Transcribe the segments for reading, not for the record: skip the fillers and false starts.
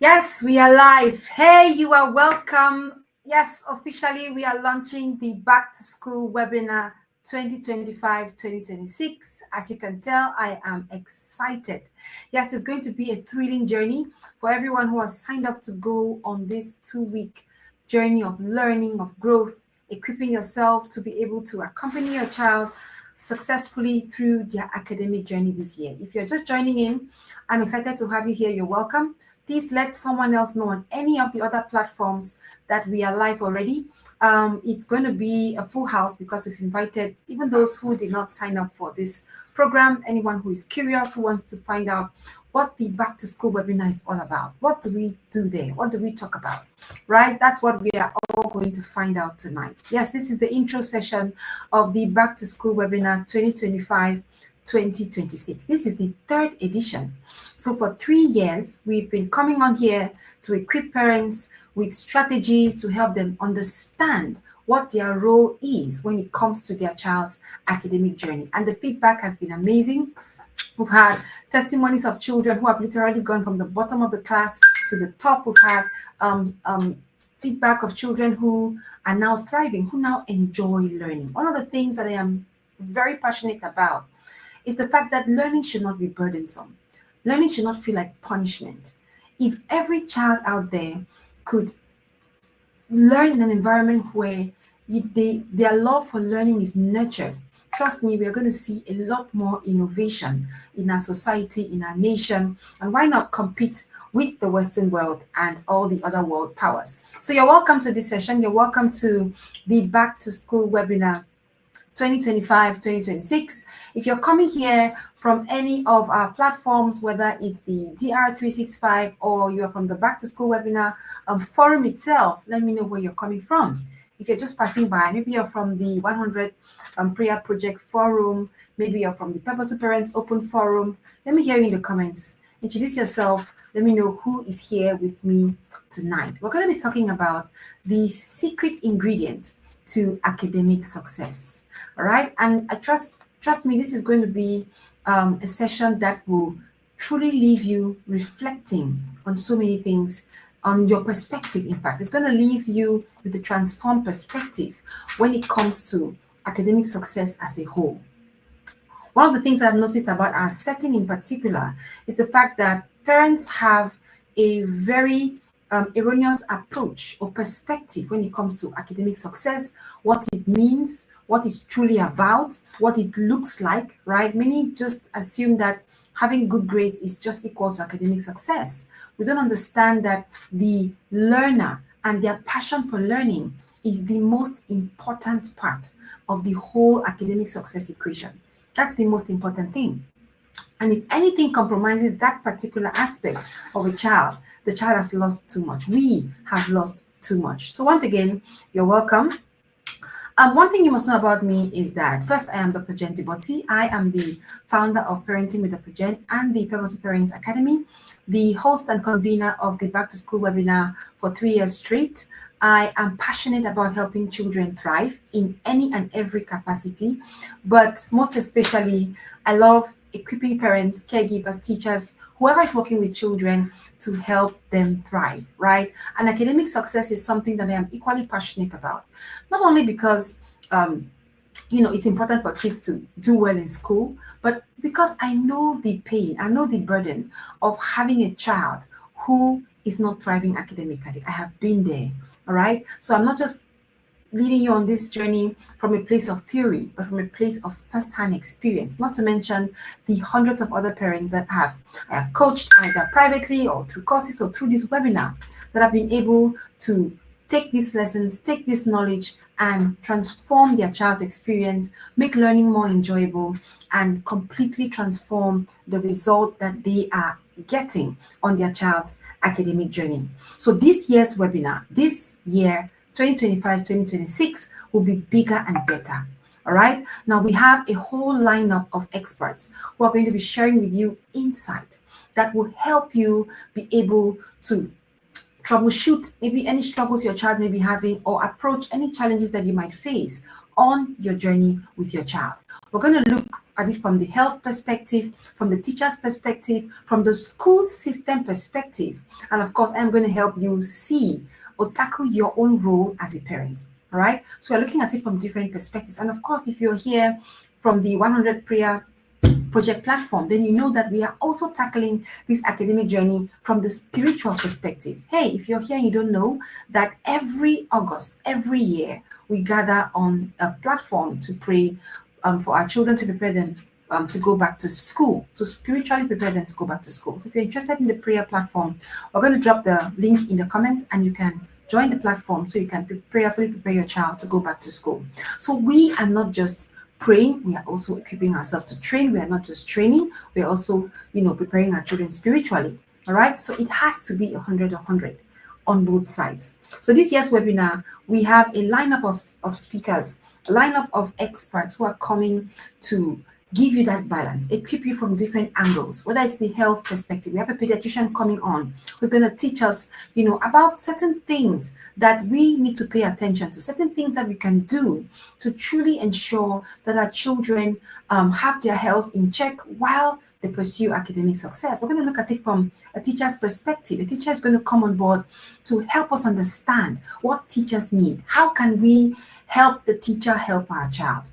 Yes, we are live. Hey, you are welcome. Yes, officially, we are launching the Back to School webinar 2025-2026. As you can tell, I am excited. Yes, it's going to be a thrilling journey for everyone who has signed up to go on this 2-week journey of learning, of growth, equipping yourself to be able to accompany your child successfully through their academic journey this year. If you're just joining in, I'm excited to have you here. You're welcome. Please let someone else know on any of the other platforms that we are live already. It's going to be a full house because we've invited even those who did not sign up for this program, anyone who is curious, who wants to find out what the back to school webinar is all about. What do we do there? What do we talk about? Right? That's what we are all going to find out tonight. Yes, this is the intro session of the back to school webinar 2025-2026. This is the third edition. So for 3 years, we've been coming on here to equip parents with strategies to help them understand what their role is when it comes to their child's academic journey. And the feedback has been amazing. We've had testimonies of children who have literally gone from the bottom of the class to the top. We've had feedback of children who are now thriving, who now enjoy learning. One of the things that I am very passionate about is the fact that learning should not be burdensome. Learning should not feel like punishment. If every child out there could learn in an environment where their love for learning is nurtured, trust me, we are going to see a lot more innovation in our society, in our nation, and why not compete with the Western world and all the other world powers. So you're welcome to this session. You're welcome to the Back to School webinar 2025-2026. If you're coming here from any of our platforms, whether it's the DR365 or you're from the Back to School webinar forum itself, let me know where you're coming from. If you're just passing by, maybe you're from the 100 Prayer Project forum, maybe you're from the Purposeful Parents Open Forum, let me hear you in the comments. Introduce yourself. Let me know who is here with me tonight. We're going to be talking about the secret ingredient to academic success. All right, and I trust me, this is going to be a session that will truly leave you reflecting on so many things, on your perspective. In fact, it's going to leave you with a transformed perspective when it comes to academic success as a whole. One of the things I've noticed about our setting in particular is the fact that parents have a very erroneous approach or perspective when it comes to academic success, what it means, what it's truly about, what it looks like, right? Many just assume that having good grades is just equal to academic success. We don't understand that the learner and their passion for learning is the most important part of the whole academic success equation. That's the most important thing. And if anything compromises that particular aspect of a child, the child has lost too much. We have lost too much. So once again, you're welcome. One thing you must know about me is that first, I am Dr. Ndiboti. I am the founder of Parenting with Dr. Jen and the Purposeful Parents Academy, the host and convener of the Back to School webinar for 3 years straight. I am passionate about helping children thrive in any and every capacity, but most especially, I love equipping parents, caregivers, teachers, whoever is working with children to help them thrive, right? And academic success is something that I am equally passionate about, not only because it's important for kids to do well in school, but because I know the pain, I know the burden of having a child who is not thriving academically. I have been there, all right? So I'm not just leading you on this journey from a place of theory, but from a place of first-hand experience, not to mention the hundreds of other parents that I have coached either privately or through courses or through this webinar that have been able to take these lessons, take this knowledge and transform their child's experience, make learning more enjoyable, and completely transform the result that they are getting on their child's academic journey. So this year's webinar, this year, 2025-2026 will be bigger and better. All right. Now we have a whole lineup of experts who are going to be sharing with you insight that will help you be able to troubleshoot maybe any struggles your child may be having or approach any challenges that you might face on your journey with your child. We're going to look at it from the health perspective, from the teacher's perspective, from the school system perspective. And of course, I'm going to help you see or tackle your own role as a parent. All right. So we're looking at it from different perspectives. And of course, if you're here from the 100 Prayer Project platform, then you know that we are also tackling this academic journey from the spiritual perspective. Hey, if you're here and you don't know that every August, every year, we gather on a platform to pray for our children, to prepare them to go back to school, to spiritually prepare them to go back to school. So if you're interested in the prayer platform, we're going to drop the link in the comments and you can join the platform so you can prayerfully prepare your child to go back to school. So we are not just praying, we are also equipping ourselves to train. We are not just training, we're also, preparing our children spiritually. All right. So it has to be 100 on both sides. So this year's webinar, we have a lineup of speakers, a lineup of experts who are coming to give you that balance, equip you from different angles, whether it's the health perspective. We have a pediatrician coming on who's going to teach us, about certain things that we need to pay attention to, certain things that we can do to truly ensure that our children have their health in check while they pursue academic success. We're going to look at it from a teacher's perspective. A teacher is going to come on board to help us understand what teachers need. How can we help the teacher help our child?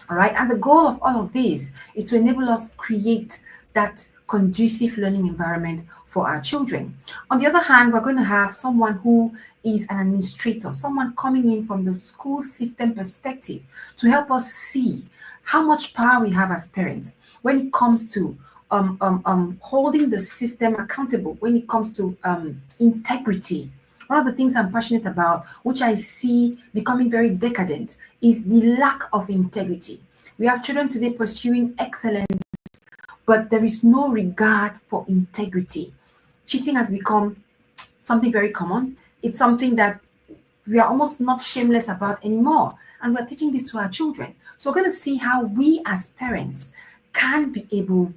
All right. And the goal of all of this is to enable us create that conducive learning environment for our children. On the other hand, we're going to have someone who is an administrator, someone coming in from the school system perspective to help us see how much power we have as parents when it comes to holding the system accountable, when it comes to integrity. One of the things I'm passionate about, which I see becoming very decadent, is the lack of integrity. We have children today pursuing excellence, but there is no regard for integrity. Cheating has become something very common. It's something that we are almost not shameless about anymore. And we're teaching this to our children. So we're going to see how we as parents can be able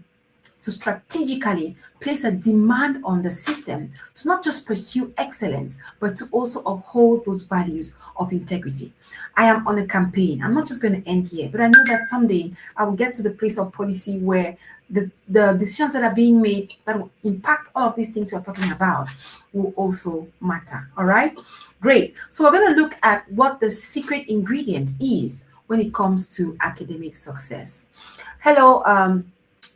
to strategically place a demand on the system to not just pursue excellence, but to also uphold those values of integrity. I am on a campaign. I'm not just going to end here, but I know that someday I will get to the place of policy where the decisions that are being made that will impact all of these things we're talking about will also matter. All right, great. So we're going to look at what the secret ingredient is when it comes to academic success. Hello,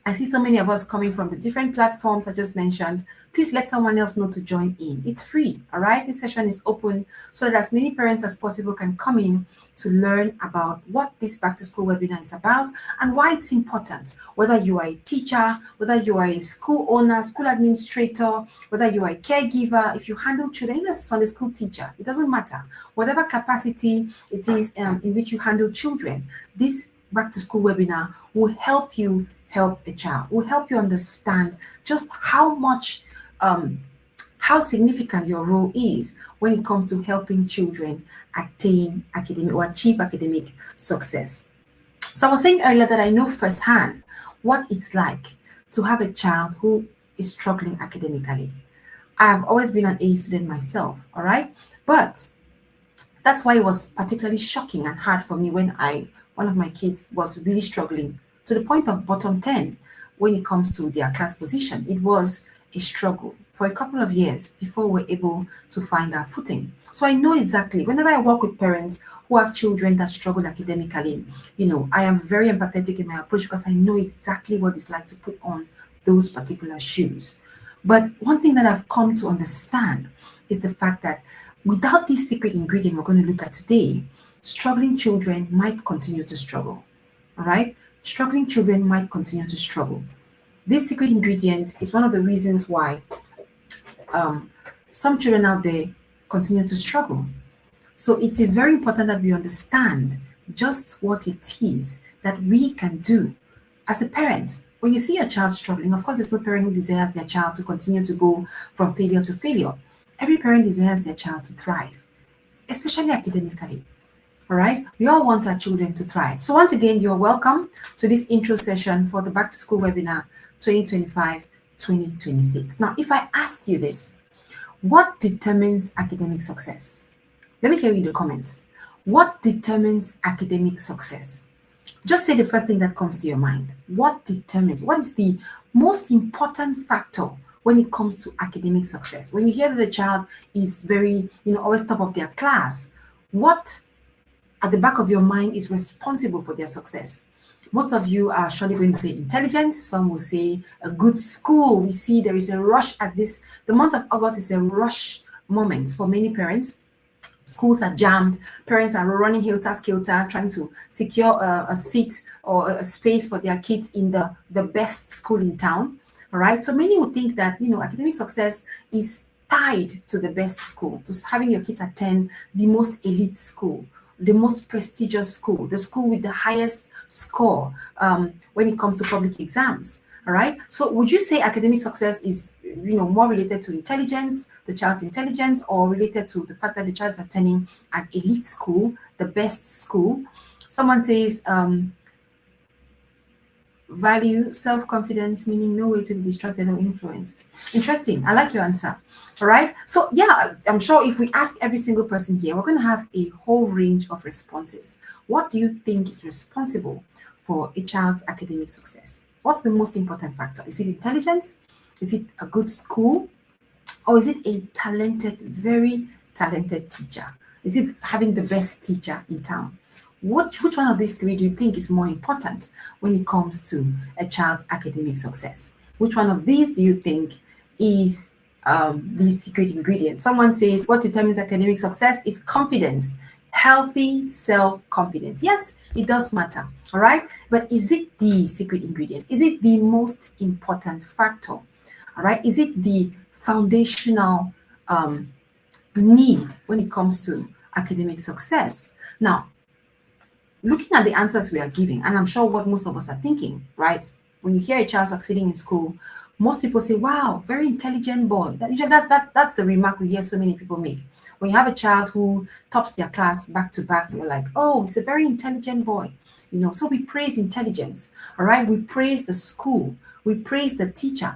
I see so many of us coming from the different platforms I just mentioned. Please let someone else know to join in. It's free, all right? This session is open so that as many parents as possible can come in to learn about what this back to school webinar is about and why it's important. Whether you are a teacher, whether you are a school owner, school administrator, whether you are a caregiver, if you handle children, even a Sunday school teacher, it doesn't matter. Whatever capacity it is in which you handle children, this back to school webinar will help you help a child, will help you understand just how much how significant your role is when it comes to helping children attain academic or achieve academic success. So I was saying earlier that I know firsthand what it's like to have a child who is struggling academically. I've always been an A student myself, all right? But that's why it was particularly shocking and hard for me when one of my kids was really struggling to the point of bottom 10 when it comes to their class position. It was a struggle for a couple of years before we're able to find our footing. So I know exactly, whenever I work with parents who have children that struggle academically, I am very empathetic in my approach because I know exactly what it's like to put on those particular shoes. But one thing that I've come to understand is the fact that without this secret ingredient we're going to look at today, struggling children might continue to struggle. All right? Struggling children might continue to struggle. This secret ingredient is one of the reasons why some children out there continue to struggle. So it is very important that we understand just what it is that we can do as a parent. When you see a child struggling, of course, there's no parent who desires their child to continue to go from failure to failure. Every parent desires their child to thrive, especially academically. All right, we all want our children to thrive. So once again, you're welcome to this intro session for the Back to School webinar 2025-2026. Now, if I asked you this, what determines academic success? Let me tell you in the comments. What determines academic success? Just say the first thing that comes to your mind. What is the most important factor when it comes to academic success? When you hear that the child is very, always top of their class, what at the back of your mind is responsible for their success? Most of you are surely going to say intelligence. Some will say a good school. We see there is a rush at this. The month of August is a rush moment for many parents. Schools are jammed. Parents are running helter-skelter, trying to secure a seat or a space for their kids in the best school in town. All right. So many would think that, academic success is tied to the best school, to having your kids attend the most elite school, the most prestigious school, the school with the highest score when it comes to public exams. All right. So would you say academic success is, more related to intelligence, the child's intelligence, or related to the fact that the child is attending an elite school, the best school? Someone says value, self-confidence, meaning no way to be distracted or influenced. Interesting. I like your answer. All right. So yeah, I'm sure if we ask every single person here, we're going to have a whole range of responses. What do you think is responsible for a child's academic success? What's the most important factor? Is it intelligence? Is it a good school? Or is it a talented, very talented teacher? Is it having the best teacher in town? Which one of these three do you think is more important when it comes to a child's academic success? Which one of these do you think is the secret ingredient? Someone says what determines academic success is confidence, healthy self-confidence. Yes, it does matter. All right. But is it the secret ingredient? Is it the most important factor? All right. Is it the foundational need when it comes to academic success? Now, looking at the answers we are giving, and I'm sure what most of us are thinking, right? When you hear a child succeeding in school, most people say, wow, very intelligent boy. That's the remark we hear so many people make. When you have a child who tops their class back to back, you're like, oh, he's a very intelligent boy. So we praise intelligence, all right? We praise the school. We praise the teacher,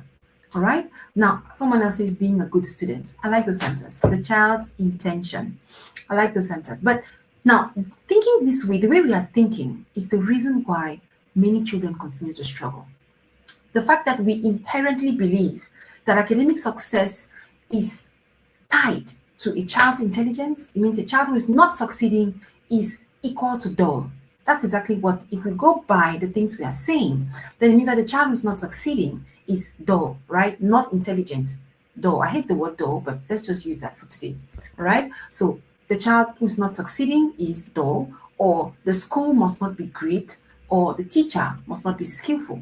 all right? Now, someone else is being a good student. I like those answers. The child's intention. I like those answers. But now, thinking this way, the way we are thinking is the reason why many children continue to struggle. The fact that we inherently believe that academic success is tied to a child's intelligence, it means a child who is not succeeding is equal to dull. That's exactly what, if we go by the things we are saying, then it means that the child who is not succeeding is dull, right? Not intelligent, dull. I hate the word dull, but let's just use that for today, all right? So the child who's not succeeding is dull, or the school must not be great, or the teacher must not be skillful.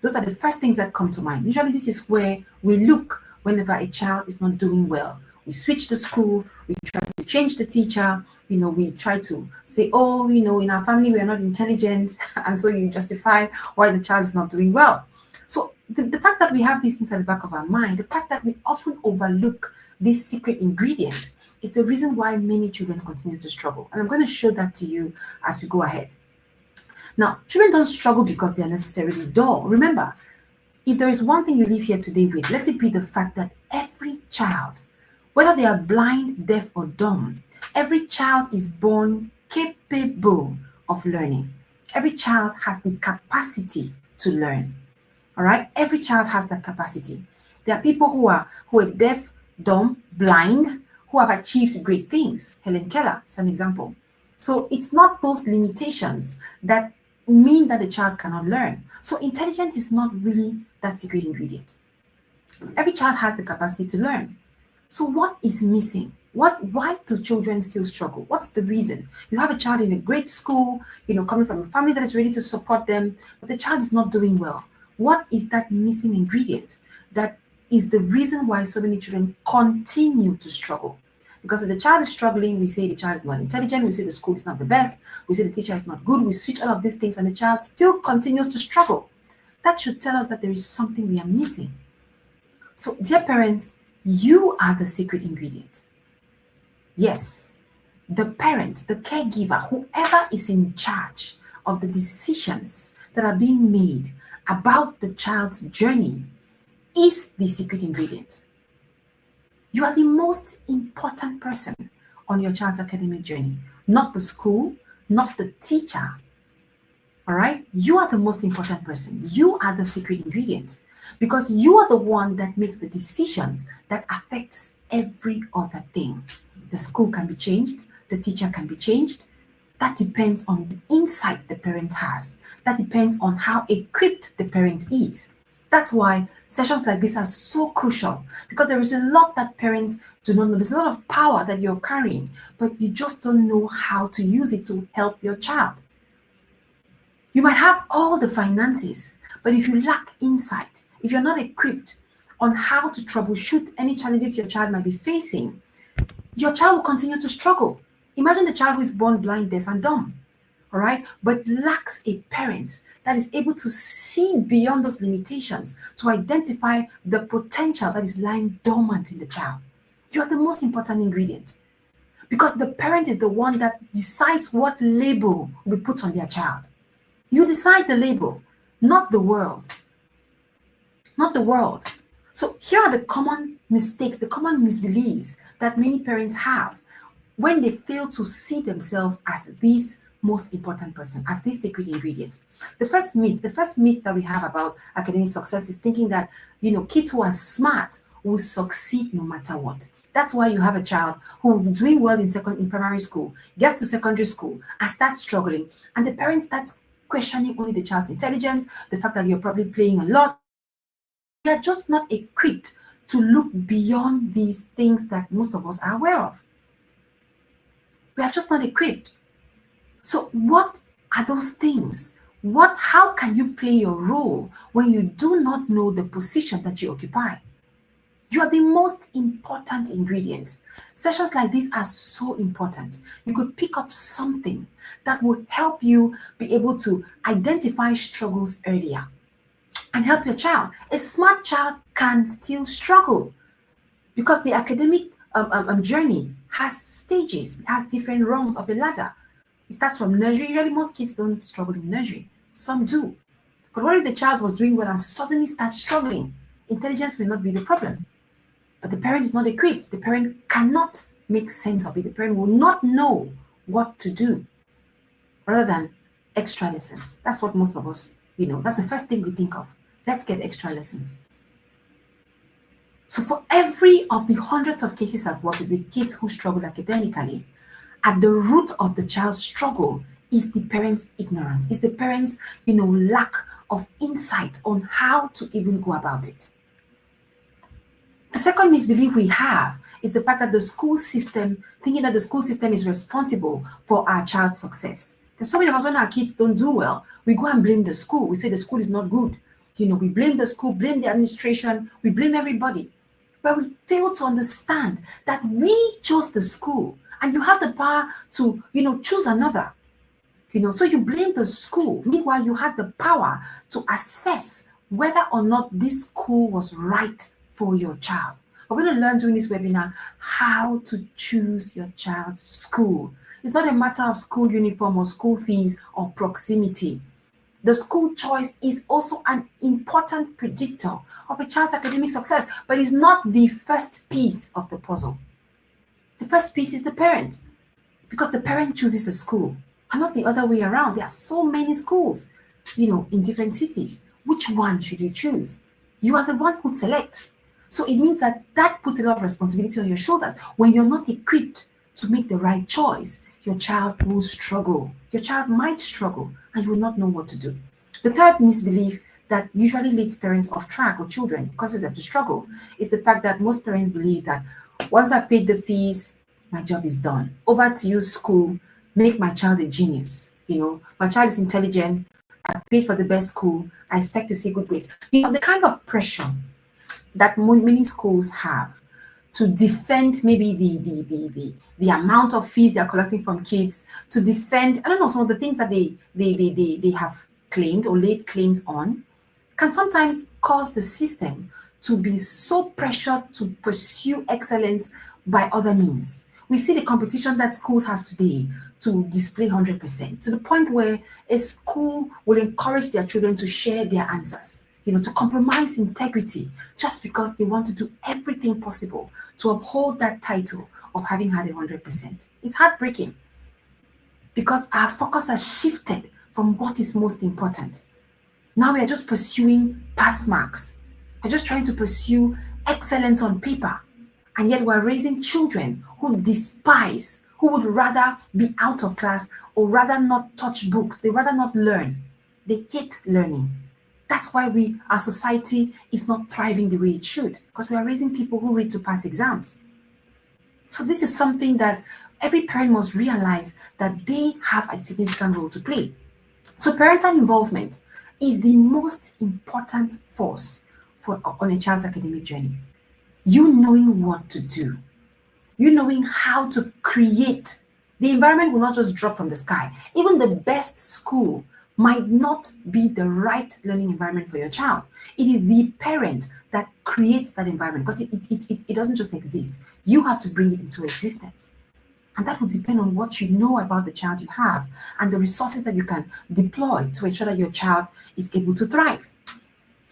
Those are the first things that come to mind. Usually this is where we look whenever a child is not doing well. We switch the school, we try to change the teacher, we try to say, oh, in our family we are not intelligent, and so you justify why the child is not doing well. So the fact that we have these things at the back of our mind, the fact that we often overlook this secret ingredient is the reason why many children continue to struggle. And I'm going to show that to you as we go ahead. Now, children don't struggle because they are necessarily dull. Remember, if there is one thing you leave here today with, let it be the fact that every child, whether they are blind, deaf, or dumb, every child is born capable of learning. Every child has the capacity to learn. All right? Every child has that capacity. There are people who are deaf, dumb, blind, who have achieved great things. Helen Keller is an example. So it's not those limitations that mean that the child cannot learn. So intelligence is not really that secret ingredient. Every child has the capacity to learn. So what is missing? Why do children still struggle? What's the reason? You have a child in a great school, coming from a family that is ready to support them, but the child is not doing well. What is that missing ingredient that is the reason why so many children continue to struggle? Because if the child is struggling, we say the child is not intelligent, we say the school is not the best, we say the teacher is not good, we switch all of these things and the child still continues to struggle. That should tell us that there is something we are missing. So, dear parents, you are the secret ingredient. Yes, the parent, the caregiver, whoever is in charge of the decisions that are being made about the child's journey is the secret ingredient. You are the most important person on your child's academic journey. not the school, not the teacher. All right? You are the most important person. You are the secret ingredient because you are the one that makes the decisions that affects every other thing. The school can be changed, the teacher can be changed. That depends on the insight the parent has. That depends on how equipped the parent is. That's why sessions like this are so crucial because there is a lot that parents do not know. There's a lot of power that you're carrying, but you just don't know how to use it to help your child. You might have all the finances, but if you lack insight, if you're not equipped on how to troubleshoot any challenges your child might be facing, your child will continue to struggle. Imagine the child who is born blind, deaf, and dumb, all right, but lacks a parent that is able to see beyond those limitations to identify the potential that is lying dormant in the child. You are the most important ingredient because the parent is the one that decides what label we put on their child. You decide the label, not the world. Not the world. So here are the common mistakes, the common misbeliefs that many parents have when they fail to see themselves as this most important person, as this secret ingredient. The first myth that we have about academic success is thinking that, kids who are smart will succeed no matter what. That's why you have a child who is doing well in primary school, gets to secondary school and starts struggling, and the parent starts questioning only the child's intelligence, the fact that you're probably playing a lot. We are just not equipped to look beyond these things that most of us are aware of. We are just not equipped. So what are those things? How can you play your role when you do not know the position that you occupy? You are the most important ingredient. Sessions like this are so important. You could pick up something that will help you be able to identify struggles earlier and help your child. A smart child can still struggle because the academic journey has stages, it has different rungs of a ladder. It starts from nursery. Usually most kids don't struggle in nursery. Some do. But what if the child was doing well and suddenly starts struggling? Intelligence may not be the problem. But the parent is not equipped. The parent cannot make sense of it. The parent will not know what to do rather than extra lessons. That's what most of us, that's the first thing we think of. Let's get extra lessons. So for every of the hundreds of cases I've worked with kids who struggle academically, at the root of the child's struggle is the parent's ignorance, is the parent's, lack of insight on how to even go about it. The second misbelief we have is the fact that thinking that the school system is responsible for our child's success. There's so many of us, when our kids don't do well, we go and blame the school. We say the school is not good. We blame the school, blame the administration, we blame everybody. But we fail to understand that we chose the school and you have the power to, choose another. So you blame the school. Meanwhile, you had the power to assess whether or not this school was right for your child. We're going to learn during this webinar how to choose your child's school. It's not a matter of school uniform or school fees or proximity. The school choice is also an important predictor of a child's academic success, but it's not the first piece of the puzzle. The first piece is the parent, because the parent chooses the school and not the other way around. There are so many schools, in different cities. Which one should you choose? You are the one who selects. So it means that puts a lot of responsibility on your shoulders. When you're not equipped to make the right choice, your child will struggle. Your child might struggle and you will not know what to do. The third misbelief that usually leads parents off track, or children, causes them to struggle, is the fact that most parents believe that once I paid the fees, my job is done. Over to you, school, make my child a genius. My child is intelligent, I paid for the best school, I expect to see good grades. The kind of pressure that many schools have to defend maybe the amount of fees they're collecting from kids, to defend, some of the things that they have claimed or laid claims on, can sometimes cause the system to be so pressured to pursue excellence by other means. We see the competition that schools have today to display 100%, to the point where a school will encourage their children to share their answers, to compromise integrity just because they want to do everything possible to uphold that title of having had 100%. It's heartbreaking. because our focus has shifted from what is most important. Now we are just pursuing pass marks. We're just trying to pursue excellence on paper. And yet we're raising children who despise, who would rather be out of class or rather not touch books. They rather not learn. They hate learning. That's why our society is not thriving the way it should, because we are raising people who read to pass exams. So this is something that every parent must realize, that they have a significant role to play. So parental involvement is the most important force on a child's academic journey. You knowing what to do, you knowing how to create. The environment will not just drop from the sky. Even the best school might not be the right learning environment for your child. It is the parent that creates that environment, because it doesn't just exist. You have to bring it into existence. And that will depend on what you know about the child you have and the resources that you can deploy to ensure that your child is able to thrive.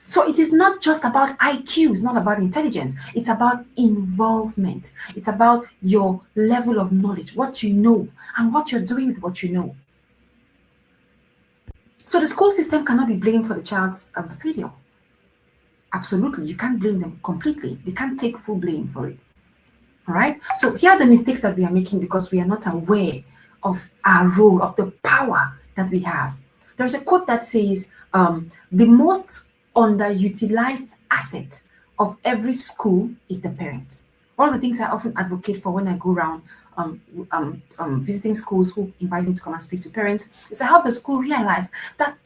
So it is not just about IQ, it's not about intelligence, it's about involvement. It's about your level of knowledge, what you know, and what you're doing with what you know. So the school system cannot be blamed for the child's failure. Absolutely, you can't blame them completely. They can't take full blame for it. All right. So here are the mistakes that we are making because we are not aware of our role, of the power that we have. There's a quote that says, the most underutilized asset of every school is the parent. One of the things I often advocate for when I go around visiting schools who invite me to come and speak to parents is to help the school realize that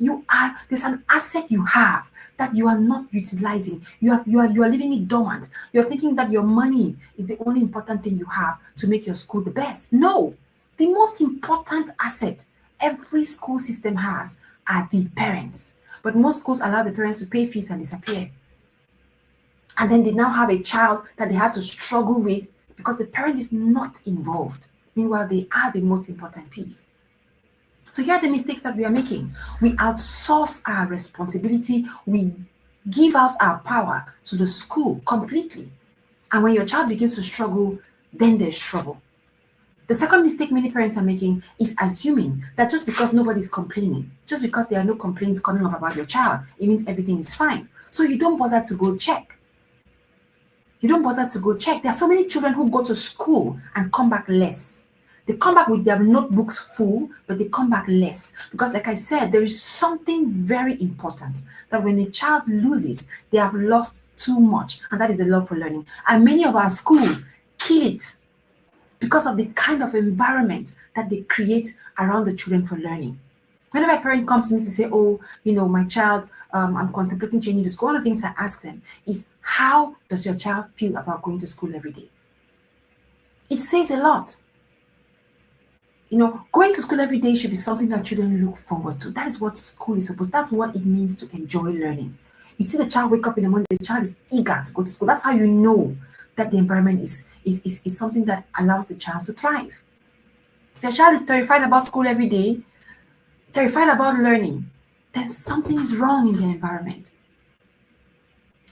there's an asset you have that you are not utilizing. You are leaving it dormant. You're thinking that your money is the only important thing you have to make your school the best. No, the most important asset every school system has are the parents. But most schools allow the parents to pay fees and disappear. And then they now have a child that they have to struggle with because the parent is not involved. Meanwhile, they are the most important piece. So here are the mistakes that we are making. We outsource our responsibility. We give out our power to the school completely. And when your child begins to struggle, then there's trouble. The second mistake many parents are making is assuming that just because nobody's complaining, just because there are no complaints coming up about your child, it means everything is fine. So you don't bother to go check. You don't bother to go check. There are so many children who go to school and come back less. They come back with their notebooks full, but they come back less. Because like I said, there is something very important that when a child loses, they have lost too much, and that is the love for learning. And many of our schools kill it because of the kind of environment that they create around the children for learning. Whenever a parent comes to me to say, oh, my child, I'm contemplating changing the school, one of the things I ask them is, how does your child feel about going to school every day? It says a lot. Going to school every day should be something that children look forward to. That is what school is supposed to. That's what it means to enjoy learning. You see the child wake up in the morning, the child is eager to go to school. That's how you know that the environment is something that allows the child to thrive. If your child is terrified about school every day, terrified about learning, then something is wrong in the environment.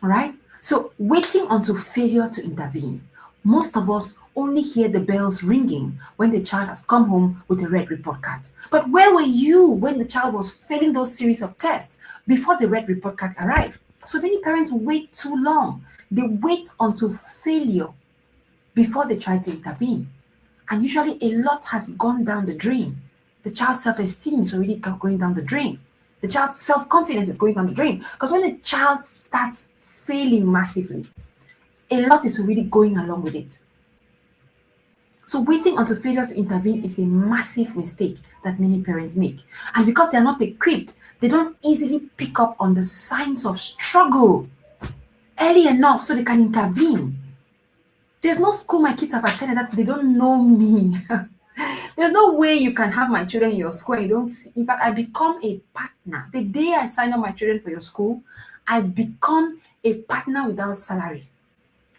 All right? So waiting until failure to intervene. Most of us only hear the bells ringing when the child has come home with a red report card. But where were you when the child was failing those series of tests before the red report card arrived? So many parents wait too long. They wait until failure before they try to intervene. And usually a lot has gone down the drain. The child's self-esteem is already going down the drain. The child's self-confidence is going down the drain. Because when a child starts failing massively, a lot is already going along with it. So waiting until failure to intervene is a massive mistake that many parents make. And because they are not equipped, they don't easily pick up on the signs of struggle early enough so they can intervene. There's no school my kids have attended that they don't know me. There's no way you can have my children in your school and you don't see. In fact, I become a partner. The day I sign up my children for your school, I become a partner without salary,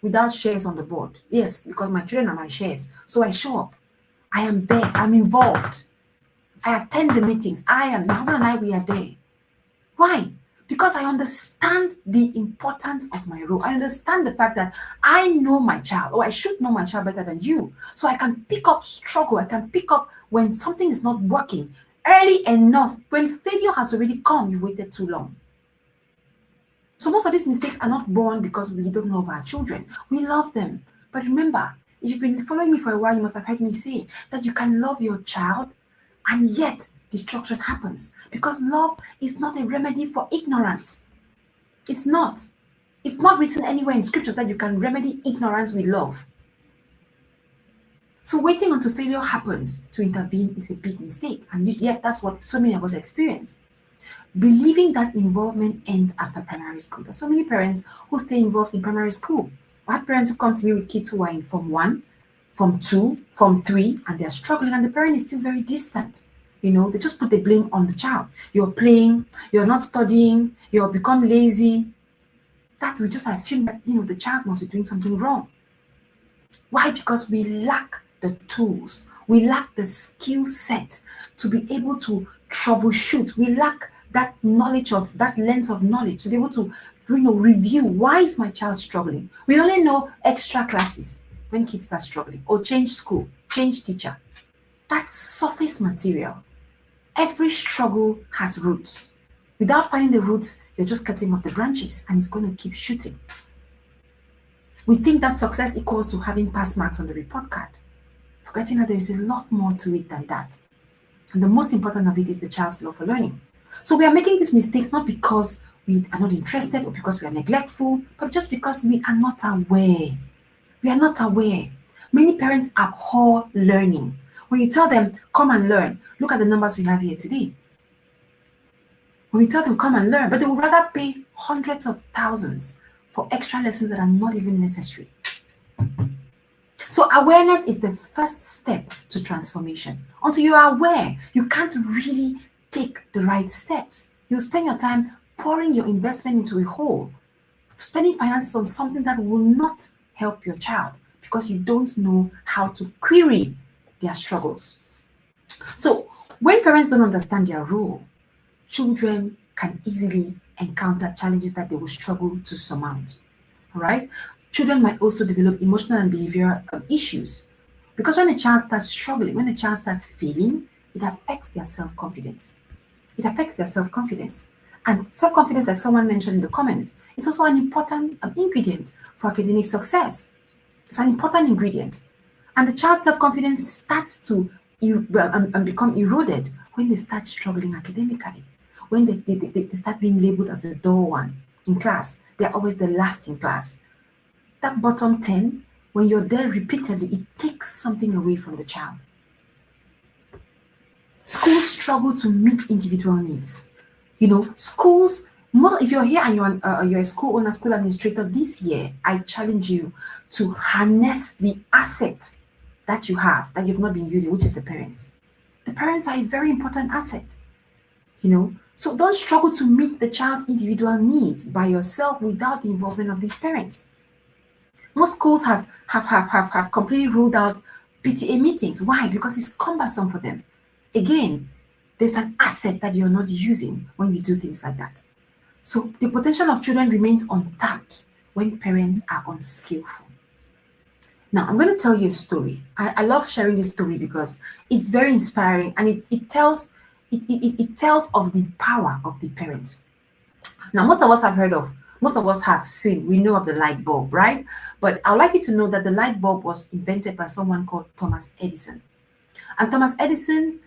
without shares on the board. Yes, because my children are my shares. So I show up. I am there. I'm involved. I attend the meetings. My husband and I, we are there. Why? because I understand the importance of my role. I understand the fact that I know my child, or I should know my child better than you. So I can pick up struggle. I can pick up when something is not working early enough. When failure has already come, you've waited too long. So most of these mistakes are not born because we don't love our children. We love them. But remember, if you've been following me for a while, you must have heard me say that you can love your child and yet destruction happens, because love is not a remedy for ignorance. It's not. It's not written anywhere in scriptures that you can remedy ignorance with love. So waiting until failure happens to intervene is a big mistake. And yet that's what so many of us experience. Believing that involvement ends after primary school. There's so many parents who stay involved in primary school. I have parents who come to me with kids who are in Form 1, Form 2, Form 3, and they're struggling, and the parent is still very distant. They just put the blame on the child. You're playing, you're not studying, you've become lazy. That we just assume that, the child must be doing something wrong. Why? Because we lack the tools. We lack the skill set to be able to troubleshoot. We lack that knowledge, of that lens of knowledge to be able to review, why is my child struggling? We only know extra classes when kids start struggling, or change school, change teacher. That's surface material. Every struggle has roots. Without finding the roots, you're just cutting off the branches and it's going to keep shooting. We think that success equals to having pass marks on the report card, forgetting that there is a lot more to it than that. And the most important of it is the child's love for learning. So we are making these mistakes not because we are not interested or because we are neglectful, but just because we are not aware. We are not aware. Many parents abhor learning. When you tell them, come and learn, look at the numbers we have here today. When we tell them, come and learn, but they would rather pay hundreds of thousands for extra lessons that are not even necessary. So awareness is the first step to transformation. Until you are aware, you can't really take the right steps. You spend your time pouring your investment into a hole, spending finances on something that will not help your child because you don't know how to query their struggles. So when parents don't understand their role, children can easily encounter challenges that they will struggle to surmount. All right? Children might also develop emotional and behavioral issues, because when a child starts struggling, when a child starts failing, it affects their self-confidence. It affects their self-confidence. And self-confidence, like someone mentioned in the comments, is also an important ingredient for academic success. It's an important ingredient. And the child's self-confidence starts to become eroded when they start struggling academically. When they start being labeled as the dull one in class. They're always the last in class. That bottom 10, when you're there repeatedly, it takes something away from the child. Schools struggle to meet individual needs. Schools, if you're here and you're a school owner, school administrator this year, I challenge you to harness the asset that you have, that you've not been using, which is the parents. The parents are a very important asset, So don't struggle to meet the child's individual needs by yourself without the involvement of these parents. Most schools have completely ruled out PTA meetings. Why? Because it's cumbersome for them. Again, there's an asset that you're not using when you do things like that. So the potential of children remains untapped when parents are unskillful. Now, I'm going to tell you a story. I love sharing this story because it's very inspiring, and it tells of the power of the parent. Now, most of us have seen, we know of the light bulb, right? But I'd like you to know that the light bulb was invented by someone called Thomas Edison. And Thomas Edison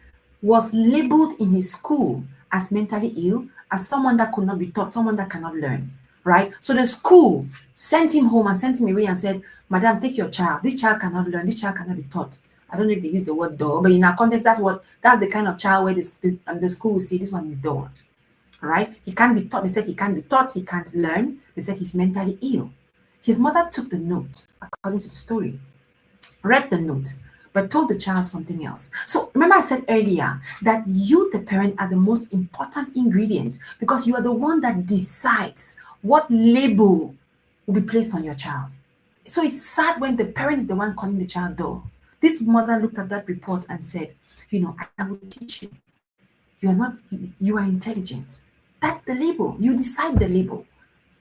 was labeled in his school as mentally ill, as someone that could not be taught, someone that cannot learn, right? So the school sent him home and sent him away and said, Madam, take your child. This child cannot learn. This child cannot be taught. I don't know if they use the word dull, but in our context, that's the kind of child where the school will say this one is dull. Right? He can't be taught. They said he can't be taught. He can't learn. They said he's mentally ill. His mother took the note, according to the story, read the note, but told the child something else. So remember I said earlier that you, the parent, are the most important ingredient, because you are the one that decides what label will be placed on your child. So it's sad when the parent is the one calling the child dull. This mother looked at that report and said, I will teach you. You are intelligent. That's the label. You decide the label.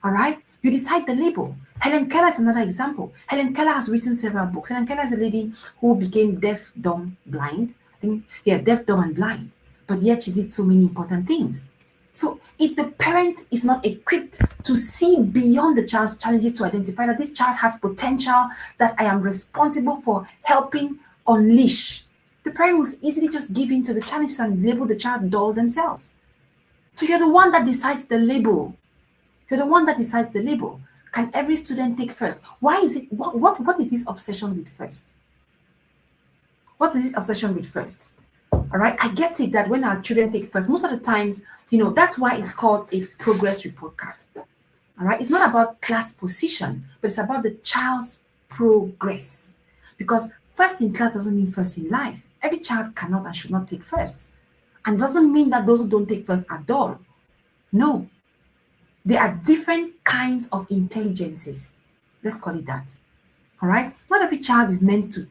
All right? You decide the label. Helen Keller is another example. Helen Keller has written several books. Helen Keller is a lady who became deaf, dumb, blind. I think, yeah, deaf, dumb, and blind. But yet she did so many important things. So if the parent is not equipped to see beyond the child's challenges, to identify that this child has potential that I am responsible for helping unleash, the parent will easily just give in to the challenges and label the child dull themselves. So you're the one that decides the label. You're the one that decides the label. Can every student take first? Why is it? What is this obsession with first? What is this obsession with first? All right, I get it that when our children take first, most of the times, that's why it's called a progress report card. All right, it's not about class position, but it's about the child's progress. Because first in class doesn't mean first in life. Every child cannot and should not take first. And doesn't mean that those who don't take first are dull. No. There are different kinds of intelligences. Let's call it that. All right? Not every child is meant to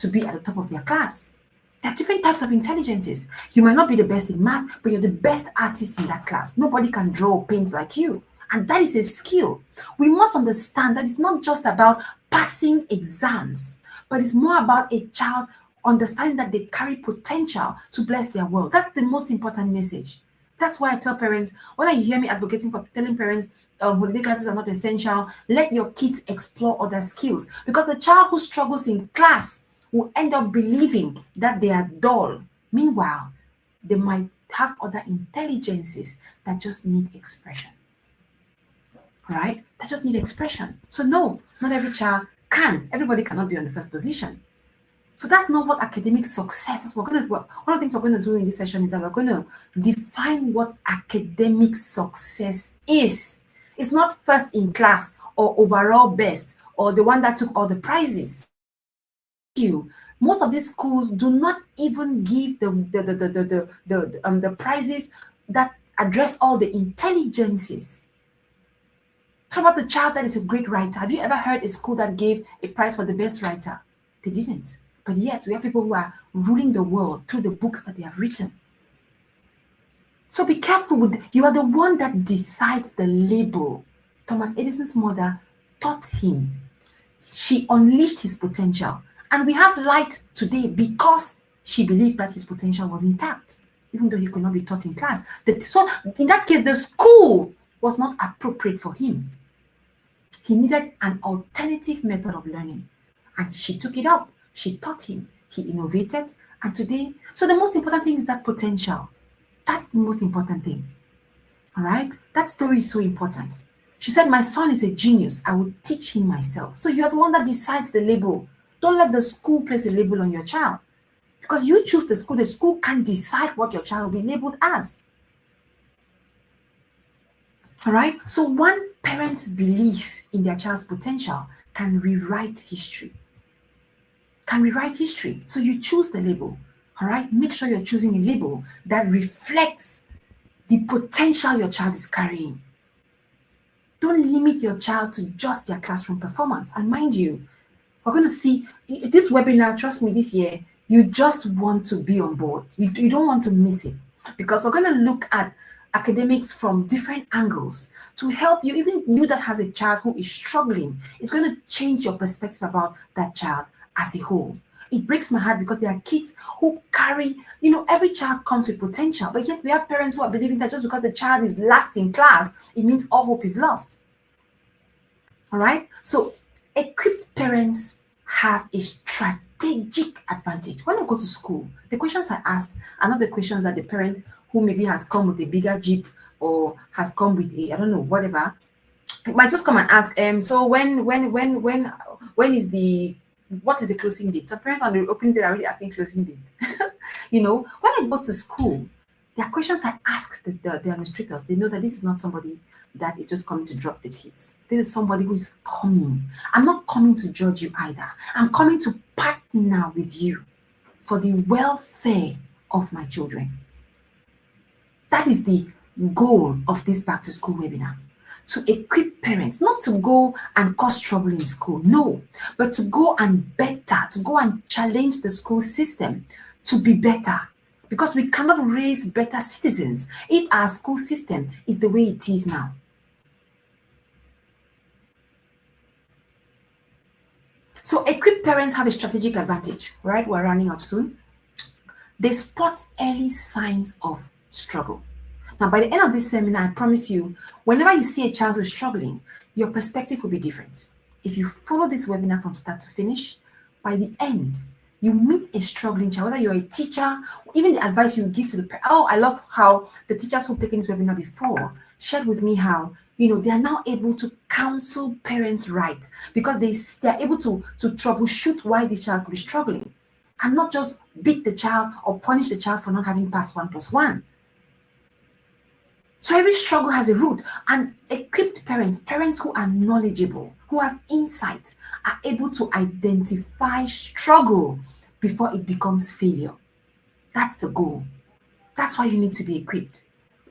be at the top of their class. There are different types of intelligences. You might not be the best in math, but you're the best artist in that class. Nobody can draw or paint like you. And that is a skill. We must understand that it's not just about passing exams, but it's more about a child understanding that they carry potential to bless their world. That's the most important message. That's why I tell parents, when you hear me advocating for telling parents holiday classes are not essential, let your kids explore other skills. Because the child who struggles in class will end up believing that they are dull. Meanwhile, they might have other intelligences that just need expression. Right? That just need expression. So no, not every child can. Everybody cannot be on the first position. So that's not what academic success is. One of the things we're going to do in this session is that we're going to define what academic success is. It's not first in class or overall best or the one that took all the prizes. Most of these schools do not even give the prizes that address all the intelligences. How about the child that is a great writer? Have you ever heard a school that gave a prize for the best writer? They didn't. But yet, we have people who are ruling the world through the books that they have written. So be careful. You are the one that decides the label. Thomas Edison's mother taught him. She unleashed his potential. And we have light today because she believed that his potential was intact, even though he could not be taught in class. So in that case, the school was not appropriate for him. He needed an alternative method of learning. And she took it up. She taught him, he innovated, and today, so the most important thing is that potential. That's the most important thing. All right? That story is so important. She said, my son is a genius. I will teach him myself. So you're the one that decides the label. Don't let the school place a label on your child. Because you choose the school. The school can't decide what your child will be labeled as. All right? So one parent's belief in their child's potential can rewrite history. So you choose the label. All right? Make sure you're choosing a label that reflects the potential your child is carrying. Don't limit your child to just their classroom performance. And mind you, we're going to see this webinar, trust me, this year, you just want to be on board. You don't want to miss it, because we're going to look at academics from different angles to help you, even you that has a child who is struggling. It's going to change your perspective about that child as a whole. It breaks my heart because there are kids who carry, every child comes with potential, but yet we have parents who are believing that just because the child is last in class, it means all hope is lost. All right? So equipped parents have a strategic advantage. When I go to school, the questions I asked are not the questions that the parent who maybe has come with a bigger Jeep or has come with a, I don't know, whatever, it might just come and ask, so when is what is the closing date? So parents on the opening day are already asking closing date. When I go to school, there are questions I ask the administrators. They know that this is not somebody that is just coming to drop the kids. This is somebody who is coming. I'm not coming to judge you either. I'm coming to partner with you for the welfare of my children. That is the goal of this back to school webinar. To equip parents, not to go and cause trouble in school, no, but to go and better, to go and challenge the school system to be better. because we cannot raise better citizens if our school system is the way it is now. So equipped parents have a strategic advantage, right? We're running up soon. They spot early signs of struggle. Now, by the end of this seminar, I promise you, whenever you see a child who's struggling, your perspective will be different. If you follow this webinar from start to finish, by the end, you meet a struggling child, whether you're a teacher, even the advice you give to the parent. Oh, I love how the teachers who've taken this webinar before shared with me how, they are now able to counsel parents right, because they're able to troubleshoot why this child could be struggling, and not just beat the child or punish the child for not having passed 1+1. So every struggle has a root, and equipped parents who are knowledgeable, who have insight, are able to identify struggle before it becomes failure. That's the goal. That's why you need to be equipped.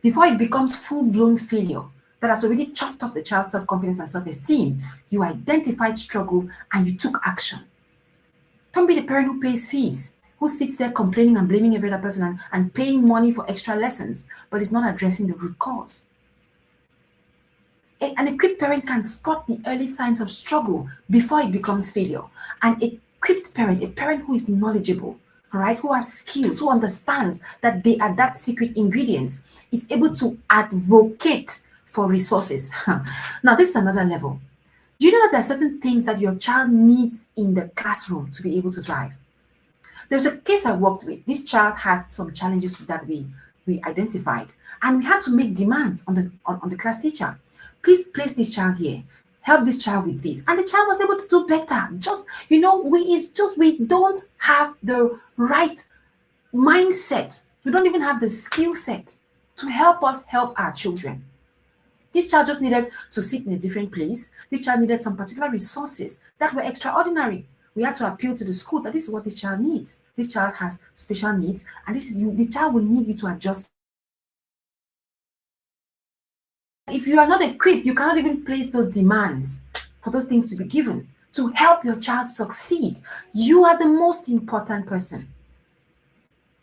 Before it becomes full-blown failure that has already chopped off the child's self-confidence and self-esteem, you identified struggle and you took action. Don't be the parent who pays fees, who sits there complaining and blaming every other person and paying money for extra lessons, but is not addressing the root cause. An equipped parent can spot the early signs of struggle before it becomes failure. An equipped parent, a parent who is knowledgeable, all right, who has skills, who understands that they are that secret ingredient, is able to advocate for resources. Now, this is another level. Do you know that there are certain things that your child needs in the classroom to be able to thrive? There's a case I worked with. This child had some challenges that we identified, and we had to make demands on the class teacher. Please place this child here. Help this child with this. And the child was able to do better. We don't have the right mindset. We don't even have the skill set to help us help our children. This child just needed to sit in a different place. This child needed some particular resources that were extraordinary. We had to appeal to the school that this is what this child needs. This child has special needs, and the child will need you to adjust. If you are not equipped, you cannot even place those demands for those things to be given to help your child succeed. You are the most important person.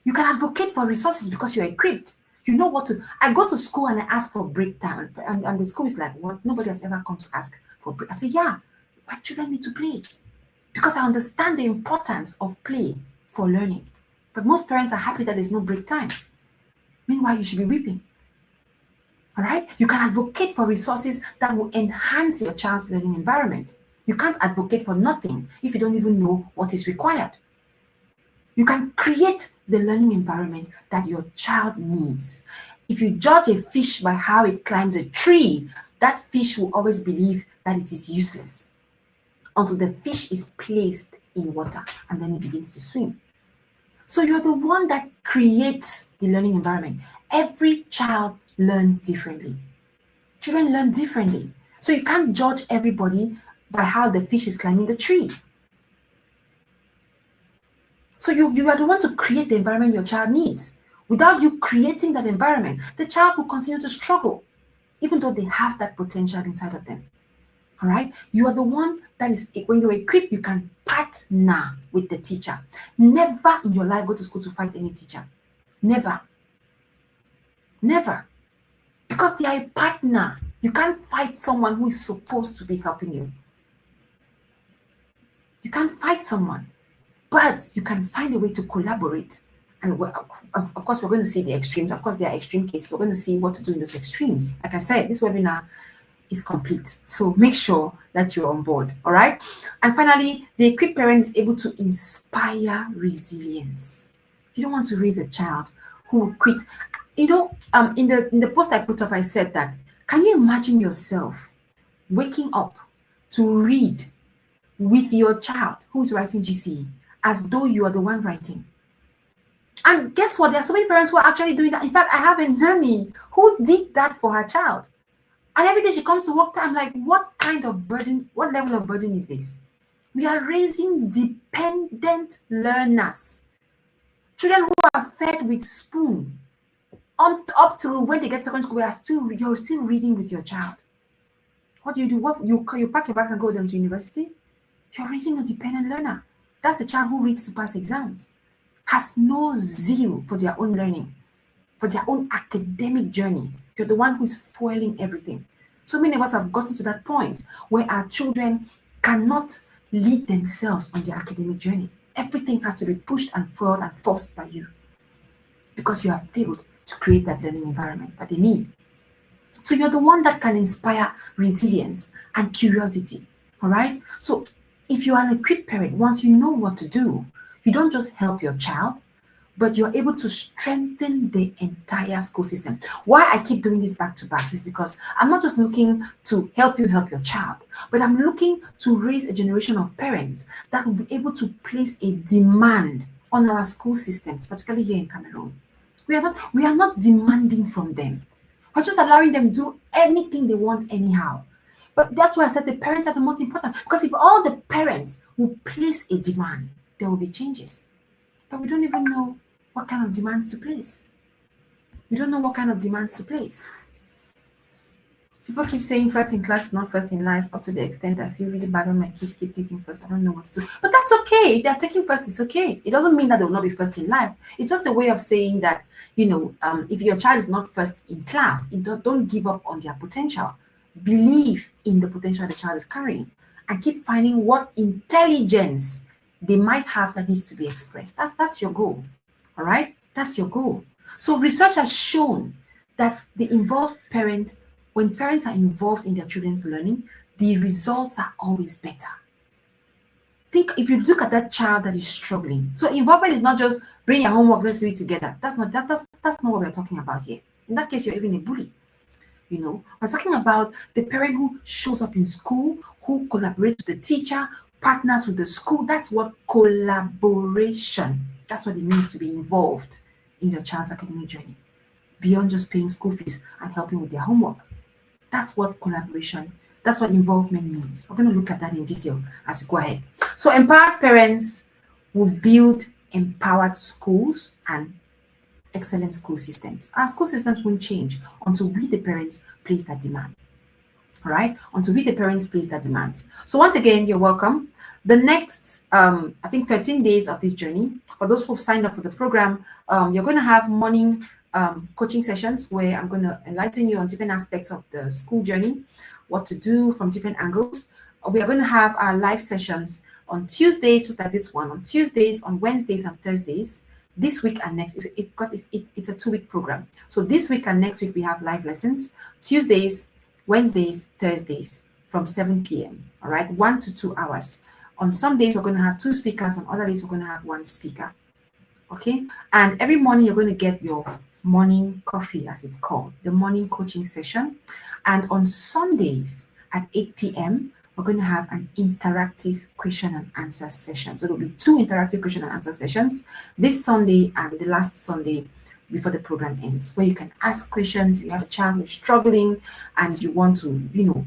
You can advocate for resources because you're equipped. You know what to. I go to school and I ask for break time, and the school is like, "What? Nobody has ever come to ask for break." I say, "Yeah, my children need to play." Because I understand the importance of play for learning. But most parents are happy that there's no break time. Meanwhile, you should be weeping. All right? You can advocate for resources that will enhance your child's learning environment. You can't advocate for nothing if you don't even know what is required. You can create the learning environment that your child needs. If you judge a fish by how it climbs a tree, that fish will always believe that it is useless, until the fish is placed in water and then it begins to swim. So you're the one that creates the learning environment. Every child learns differently. Children learn differently. So you can't judge everybody by how the fish is climbing the tree. So you are the one to create the environment your child needs. Without you creating that environment, the child will continue to struggle, even though they have that potential inside of them. All right, you are the one that is, when you're equipped, you can partner with the teacher. Never in your life go to school to fight any teacher. Never. Because they are a partner. You can't fight someone who is supposed to be helping you. You can't fight someone, but you can find a way to collaborate. And of course, we're going to see the extremes. Of course, there are extreme cases. We're going to see what to do in those extremes. Like I said, this webinar is complete. So make sure that you're on board. All right. And finally, the equipped parent is able to inspire resilience. You don't want to raise a child who will quit. In the post I put up, I said that, can you imagine yourself waking up to read with your child who is writing GCE as though you are the one writing? And guess what? There are so many parents who are actually doing that. In fact, I have a nanny who did that for her child. And every day she comes to work, I'm like, what kind of burden, what level of burden is this? We are raising dependent learners. Children who are fed with spoon. Up till when they get to secondary school, you're still reading with your child. What do? You pack your bags and go with them to university? You're raising a dependent learner. That's a child who reads to pass exams. has no zeal for their own learning, for their own academic journey, you're the one who's foiling everything. So many of us have gotten to that point where our children cannot lead themselves on their academic journey. Everything has to be pushed and foiled and forced by you because you have failed to create that learning environment that they need. So you're the one that can inspire resilience and curiosity. All right. So if you are an equipped parent, once you know what to do, you don't just help your child, but you're able to strengthen the entire school system. Why I keep doing this back to back is because I'm not just looking to help you help your child, but I'm looking to raise a generation of parents that will be able to place a demand on our school systems, particularly here in Cameroon. We are not demanding from them. We're just allowing them to do anything they want anyhow. But that's why I said the parents are the most important. Because if all the parents will place a demand, there will be changes. But we don't even know what kind of demands to place. We don't know what kind of demands to place. People keep saying first in class, not first in life, up to the extent I feel really bad when my kids keep taking first. I don't know what to do. But that's okay. If they're taking first, it's okay. It doesn't mean that they will not be first in life. It's just a way of saying that, if your child is not first in class, don't give up on their potential. Believe in the potential the child is carrying and keep finding what intelligence they might have that needs to be expressed. That's your goal. All right? That's your goal. So research has shown that the involved parent, when parents are involved in their children's learning, the results are always better. Think if you look at that child that is struggling. So involvement is not just bring your homework, let's do it together. That's not what we're talking about here. In that case, you're even a bully. We're talking about the parent who shows up in school, who collaborates with the teacher, partners with the school. That's what collaboration. That's what it means to be involved in your child's academic journey, beyond just paying school fees and helping with their homework. That's what collaboration, that's what involvement means. We're going to look at that in detail as we go ahead. So empowered parents will build empowered schools and excellent school systems. Our school systems won't change until we, the parents, place that demand. All right? Until we, the parents, place that demands. So once again, you're welcome. The next, I think 13 days of this journey, for those who've signed up for the program, you're going to have morning coaching sessions where I'm going to enlighten you on different aspects of the school journey, what to do from different angles. We are going to have our live sessions on Tuesdays, just like this one, on Tuesdays, on Wednesdays, and Thursdays. This week and next, because it's a 2-week program. So this week and next week, we have live lessons, Tuesdays, Wednesdays, Thursdays, from 7 p.m. All right, 1 to 2 hours. On some days, we're going to have 2 speakers. On other days, we're going to have 1 speaker. Okay, and every morning, you're going to get your morning coffee, as it's called, the morning coaching session. And on Sundays at 8 p.m., we're going to have an interactive question and answer session. So there'll be 2 interactive question and answer sessions this Sunday and the last Sunday before the program ends, where you can ask questions. You have a child who's struggling and you want to,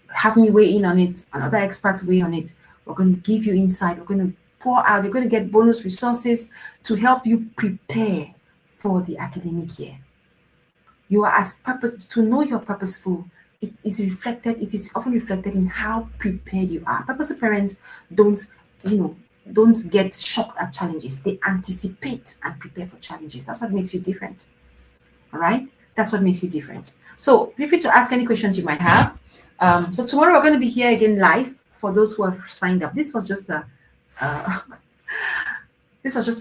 have me weigh in on it and other experts weigh on it. We're going to give you insight. We're going to pour out. You're going to get bonus resources to help you prepare for the academic year. You are to know you're purposeful. It is often reflected in how prepared you are. Purposeful parents don't get shocked at challenges. They anticipate and prepare for challenges. That's what makes you different. All right? That's what makes you different. So feel free to ask any questions you might have. So tomorrow we're going to be here again live for those who have signed up. This was just to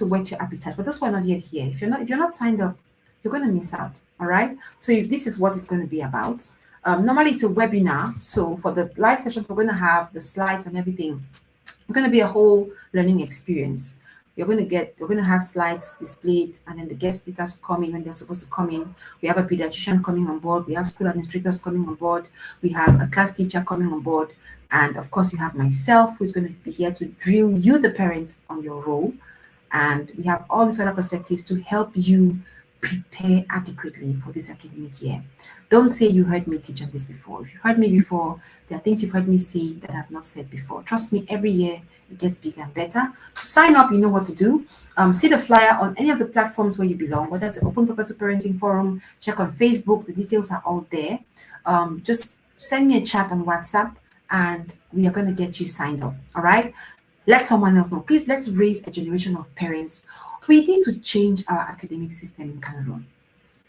whet your appetite. For those who are not yet here, if you're not signed up, you're going to miss out. All right? So if this is what it's going to be about. Normally it's a webinar. So for the live sessions, we're going to have the slides and everything. It's going to be a whole learning experience. We're going to have slides displayed, and then the guest speakers will come in when they're supposed to come in. We have a pediatrician coming on board. We have school administrators coming on board. We have a class teacher coming on board. And of course, you have myself, who's going to be here to drill you, the parent, on your role. And we have all these other perspectives to help you prepare adequately for this academic year. Don't say you heard me teach on this before. If you heard me before, there are things you've heard me say that I've not said before. Trust me, every year it gets bigger and better. To sign up, you know what to do. See the flyer on any of the platforms where you belong, whether it's an Open Purpose Parenting Forum, check on Facebook. The details are all there. Just send me a chat on WhatsApp and we are going to get you signed up. All right. let someone else know. Please, let's raise a generation of parents. We need to change our academic system in Cameroon.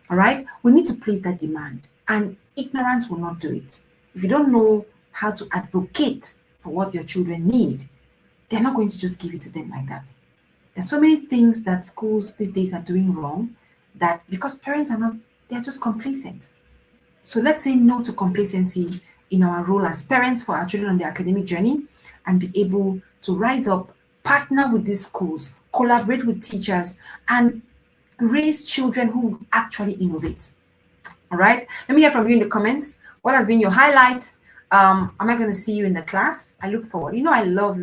All right? We need to place that demand, and ignorance will not do it. If you don't know how to advocate for what your children need, they're not going to just give it to them like that. There's so many things that schools these days are doing wrong, that because parents are not, they're just complacent. So let's say no to complacency in our role as parents for our children on their academic journey, and be able to rise up, partner with these schools, collaborate with teachers, and raise children who actually innovate. All right. Let me hear from you in the comments. What has been your highlight? Am I going to see you in the class? I look forward. You know, I love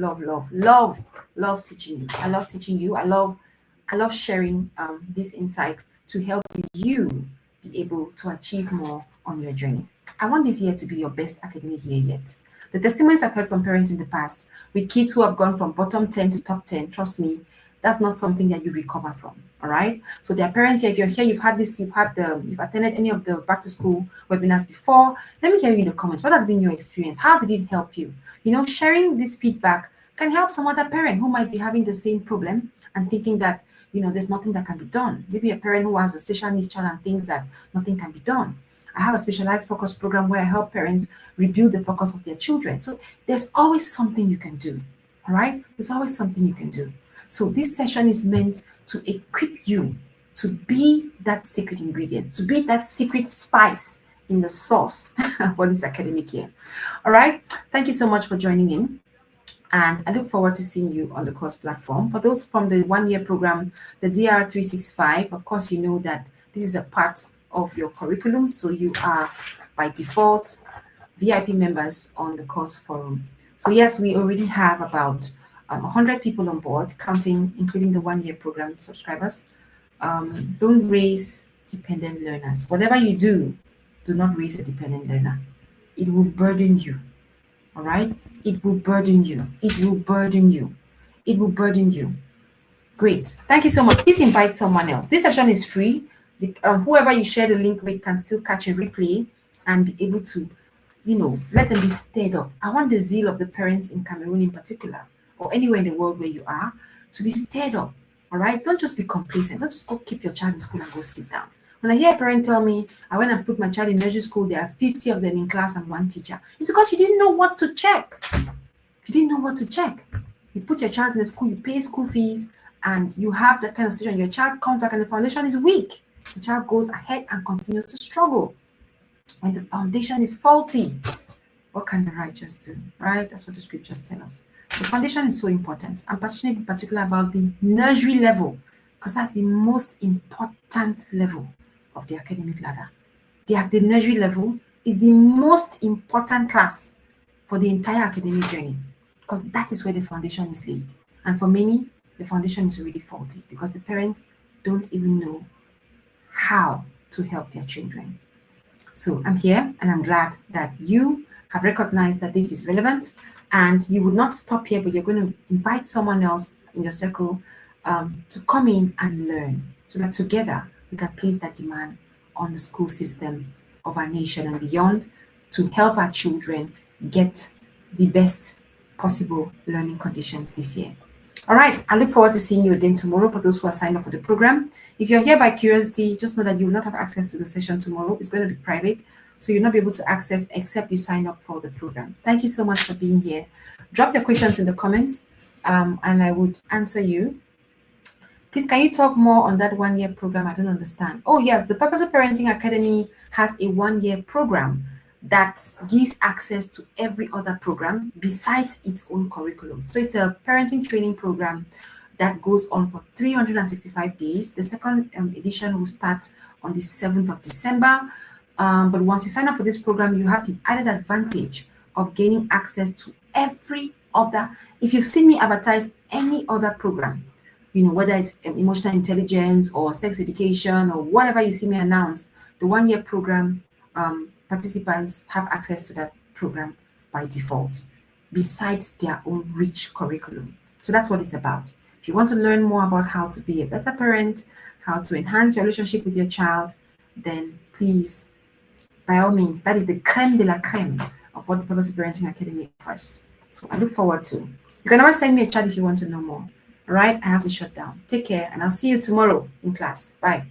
teaching you. I love teaching you. I love sharing this insight to help you be able to achieve more on your journey. I want this year to be your best academic year yet. The testimonies I've heard from parents in the past with kids who have gone from bottom 10 to top 10, trust me, that's not something that you recover from. All right. So there are parents here. If you're here, you've attended any of the back to school webinars before. Let me hear you in the comments. What has been your experience? How did it help you? You know, sharing this feedback can help some other parent who might be having the same problem and thinking that, you know, there's nothing that can be done. Maybe a parent who has a special needs child and thinks that nothing can be done. I have a specialized focus program where I help parents rebuild the focus of their children. So there's always something you can do. All right. There's always something you can do. So this session is meant to equip you to be that secret ingredient, to be that secret spice in the sauce for this academic year. All right. Thank you so much for joining in. And I look forward to seeing you on the course platform. For those from the one-year program, the DR365, of course, you know that this is a part of your curriculum. So you are, by default, VIP members on the course forum. So yes, we already have about 100 people on board, counting, including the one-year program subscribers. Don't raise dependent learners. Whatever you do, do not raise a dependent learner. It will burden you. All right? It will burden you. It will burden you. It will burden you. Great. Thank you so much. Please invite someone else. This session is free. Whoever you share the link with can still catch a replay and be able to, you know, let them be stirred up. I want the zeal of the parents in Cameroon in particular, or anywhere in the world where you are, to be stirred up. All right? Don't just be complacent. Don't just go keep your child in school and go sit down. When I hear a parent tell me, I went and put my child in nursery school, there are 50 of them in class and one teacher. It's because you didn't know what to check. You didn't know what to check. You put your child in the school, you pay school fees, and you have that kind of situation. Your child comes back and the foundation is weak. The child goes ahead and continues to struggle. When the foundation is faulty, what can the righteous do? Right? That's what the scriptures tell us. The foundation is so important. I'm passionate in particular about the nursery level, because that's the most important level of the academic ladder. The nursery level is the most important class for the entire academic journey, because that is where the foundation is laid. And for many, the foundation is already faulty because the parents don't even know how to help their children. So I'm here and I'm glad that you have recognized that this is relevant, and you would not stop here, but you're going to invite someone else in your circle to come in and learn, so that together we can place that demand on the school system of our nation and beyond to help our children get the best possible learning conditions this year. All right, I look forward to seeing you again tomorrow for those who are signed up for the program. If you're here by curiosity, just know that you will not have access to the session tomorrow. It's going to be private, so you'll not be able to access except you sign up for the program. Thank you so much for being here. Drop your questions in the comments and I would answer you. Please, can you talk more on that one-year program? I don't understand. Oh, yes, the Purposeful Parenting Academy has a one-year program that gives access to every other program besides its own curriculum. So it's a parenting training program that goes on for 365 days. The second edition will start on the 7th of December. But once you sign up for this program, you have the added advantage of gaining access to every other. If you've seen me advertise any other program, you know, whether it's emotional intelligence or sex education or whatever you see me announce, the one-year program participants have access to that program by default, besides their own rich curriculum. So that's what it's about. If you want to learn more about how to be a better parent, how to enhance your relationship with your child, then please, by all means, that is the creme de la creme of what the Purposeful Parenting Academy offers. So I look forward to. You can always send me a chat if you want to know more. All right, I have to shut down. Take care, and I'll see you tomorrow in class. Bye.